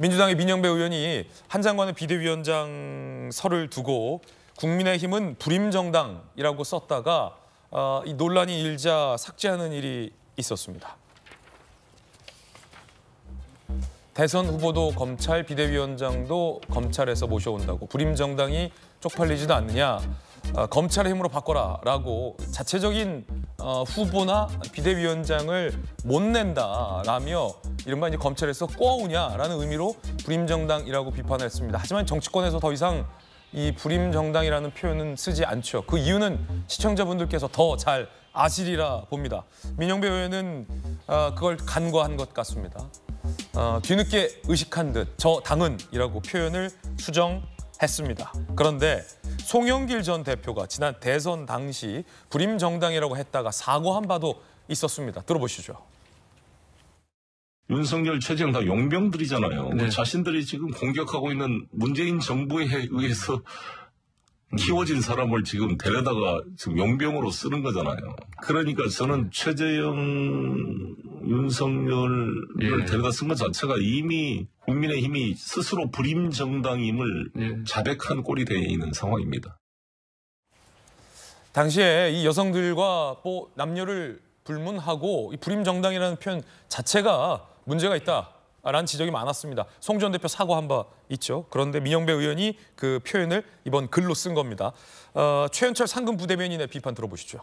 민주당의 민영배 의원이 한 장관의 비대위원장 설을 두고 국민의힘은 불임정당이라고 썼다가 이 논란이 일자 삭제하는 일이 있었습니다. 대선 후보도 검찰, 비대위원장도 검찰에서 모셔온다고 불임정당이 쪽팔리지도 않느냐. 검찰의 힘으로 바꿔라라고 자체적인 후보나 비대위원장을 못 낸다라며 이른바 이제 검찰에서 꼬아오냐라는 의미로 불임정당이라고 비판했습니다. 하지만 정치권에서 더 이상 이 불임정당이라는 표현은 쓰지 않죠. 그 이유는 시청자분들께서 더 잘 아시리라 봅니다. 민영배 의원은 그걸 간과한 것 같습니다. 뒤늦게 의식한 듯 저 당은이라고 표현을 수정했습니다. 그런데 송영길 전 대표가 지난 대선 당시 불임정당이라고 했다가 사과한 바도 있었습니다. 들어보시죠. 윤석열, 최재형 다 용병들이잖아요. 네. 자신들이 지금 공격하고 있는 문재인 정부에 의해서 키워진 사람을 지금 데려다가 지금 용병으로 쓰는 거잖아요. 그러니까 저는 최재형, 윤석열을 데려다 쓴 것 자체가 이미 국민의힘이 스스로 불임정당임을 자백한 꼴이 되어 있는 상황입니다. 당시에 이 여성들과 뭐 남녀를 불문하고 이 불임정당이라는 표현 자체가 문제가 있다라는 지적이 많았습니다. 송 전 대표 사과한 바 있죠. 그런데 민영배 의원이 그 표현을 이번 글로 쓴 겁니다. 최현철 상근 부대변인의 비판 들어보시죠.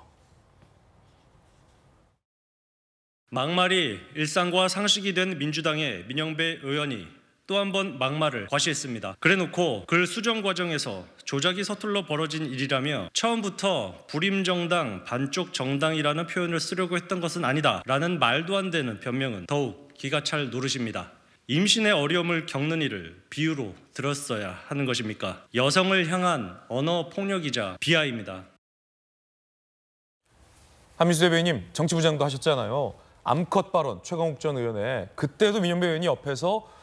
막말이 일상과 상식이 된 민주당의 민영배 의원이 또 한 번 막말을 과시했습니다. 그래놓고 글 수정 과정에서 조작이 서툴러 벌어진 일이라며 처음부터 불임정당, 반쪽 정당이라는 표현을 쓰려고 했던 것은 아니다 라는 말도 안 되는 변명은 더욱 기가 찰 노릇입니다. 임신의 어려움을 겪는 이를 비유로 들었어야 하는 것입니까? 여성을 향한 언어 폭력이자 비하입니다. 한민수 대변인님, 정치부장도 하셨잖아요. 암컷 발언, 최강욱 전 의원의 그때도 민영배 의원이 옆에서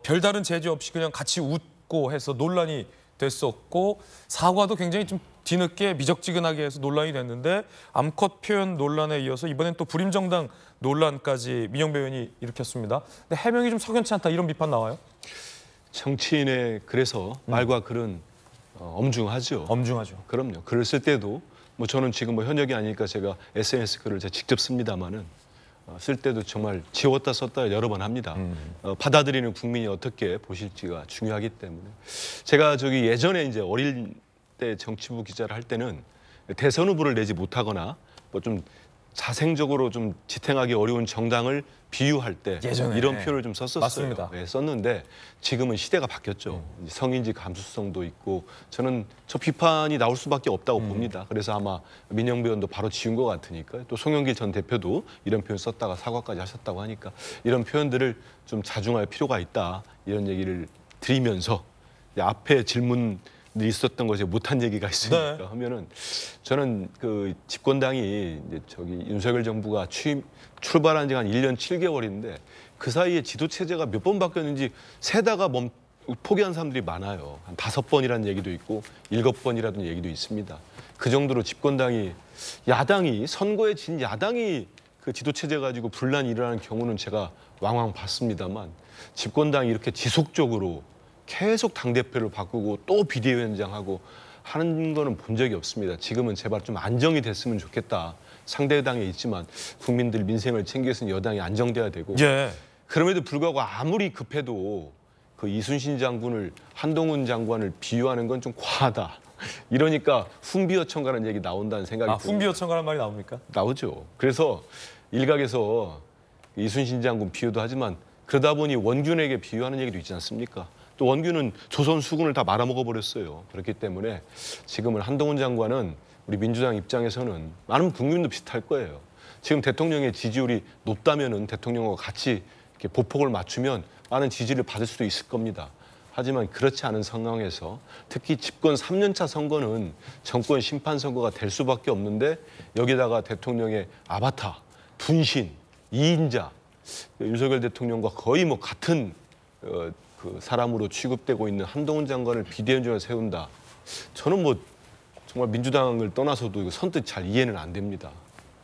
별다른 제재 없이 그냥 같이 웃고 해서 논란이 됐었고 사과도 굉장히 좀 뒤늦게 미적지근하게 해서 논란이 됐는데 암컷 표현 논란에 이어서 이번엔 또 불임정당 논란까지 민영배 의원이 일으켰습니다. 근데 해명이 좀 석연치 않다 이런 비판 나와요? 정치인의 그래서 말과 글은 엄중하죠. 엄중하죠. 그럼요. 글을 쓸 때도 뭐 저는 지금 뭐 현역이 아니니까 제가 SNS 글을 제가 직접 씁니다마는 쓸 때도 정말 지웠다 썼다 여러 번 합니다. 받아들이는 국민이 어떻게 보실지가 중요하기 때문에 제가 저기 예전에 이제 어릴 때 정치부 기자를 할 때는 대선 후보를 내지 못하거나 뭐 좀 자생적으로 좀 지탱하기 어려운 정당을 비유할 때 예전에. 이런 표현을 좀 썼었어요. 맞습니다. 네, 썼는데 지금은 시대가 바뀌었죠. 성인지 감수성도 있고 저는 저 비판이 나올 수밖에 없다고 봅니다. 그래서 아마 민영배 의원도 바로 지운 것 같으니까 또 송영길 전 대표도 이런 표현 썼다가 사과까지 하셨다고 하니까 이런 표현들을 좀 자중할 필요가 있다 이런 얘기를 드리면서 앞에 질문 있었던 것이 못한 얘기가 있으니까 네. 하면은 저는 그 집권당이 이제 저기 윤석열 정부가 출발한 지가 한 1년 7개월인데 그 사이에 지도 체제가 몇 번 바뀌었는지 세다가 포기한 사람들이 많아요. 한 5번이라는 얘기도 있고 7번이라는 얘기도 있습니다. 그 정도로 집권당이 야당이 선거에 진 야당이 그 지도 체제 가지고 분란이 일어나는 경우는 제가 왕왕 봤습니다만 집권당이 이렇게 지속적으로 계속 당대표를 바꾸고 또 비대위원장하고 하는 거는 본 적이 없습니다. 지금은 제발 좀 안정이 됐으면 좋겠다. 상대당에 있지만 국민들 민생을 챙기는 여당이 안정돼야 되고 그럼에도 불구하고 아무리 급해도 그 이순신 장군을 한동훈 장관을 비유하는 건 좀 과하다. 이러니까 훈비어천가라는 얘기 나온다는 생각이 듭니다. 훈비어천가라는 말이 나옵니까? 나오죠. 그래서 일각에서 이순신 장군 비유도 하지만 그러다 보니 원균에게 비유하는 얘기도 있지 않습니까? 또 원균은 조선 수군을 다 말아먹어버렸어요. 그렇기 때문에 지금은 한동훈 장관은 우리 민주당 입장에서는 많은 국민도 비슷할 거예요. 지금 대통령의 지지율이 높다면은 대통령과 같이 이렇게 보폭을 맞추면 많은 지지를 받을 수도 있을 겁니다. 하지만 그렇지 않은 상황에서 특히 집권 3년차 선거는 정권 심판 선거가 될 수밖에 없는데 여기다가 대통령의 아바타, 분신, 이인자, 윤석열 대통령과 거의 뭐 같은 그 사람으로 취급되고 있는 한동훈 장관을 비대위원장을 세운다. 저는 뭐 정말 민주당을 떠나서도 이거 선뜻 잘 이해는 안 됩니다.